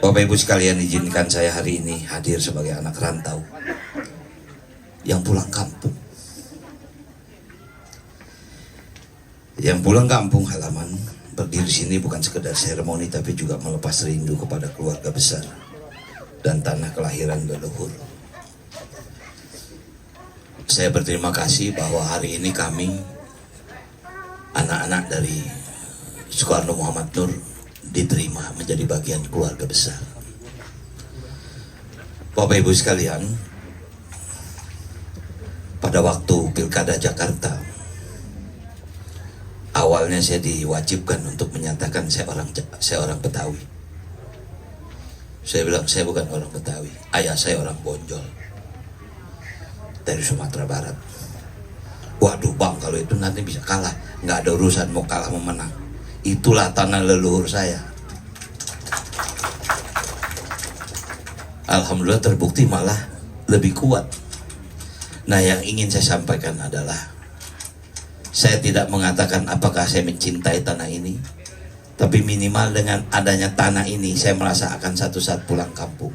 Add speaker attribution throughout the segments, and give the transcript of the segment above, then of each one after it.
Speaker 1: Bapak Ibu sekalian, izinkan saya hari ini hadir sebagai anak rantau yang pulang kampung. Yang pulang kampung halaman, berdiri sini bukan sekedar seremoni tapi juga melepas rindu kepada keluarga besar dan tanah kelahiran leluhur. Saya berterima kasih bahwa hari ini kami, anak-anak dari Soekarno Muhammad Nur, diterima menjadi bagian keluarga besar. Bapak Ibu sekalian, pada waktu Pilkada Jakarta, awalnya saya diwajibkan untuk menyatakan saya orang Betawi. Saya bilang saya bukan orang Betawi, ayah saya orang Bonjol dari Sumatera Barat. Waduh bang, kalau itu nanti bisa kalah, nggak ada urusan mau kalah mau menang. Itulah tanah leluhur saya. Alhamdulillah terbukti malah lebih kuat. Nah, yang ingin saya sampaikan adalah saya tidak mengatakan apakah saya mencintai tanah ini, tapi minimal dengan adanya tanah ini saya merasa akan satu saat pulang kampung.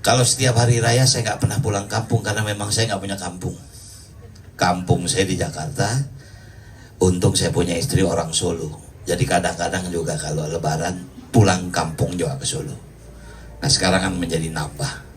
Speaker 1: Kalau setiap hari raya saya nggak pernah pulang kampung karena memang saya nggak punya kampung. Kampung saya di Jakarta. Untung saya punya istri orang Solo, jadi kadang-kadang juga kalau lebaran pulang kampung juga ke Solo. Nah sekarang kan menjadi nambah.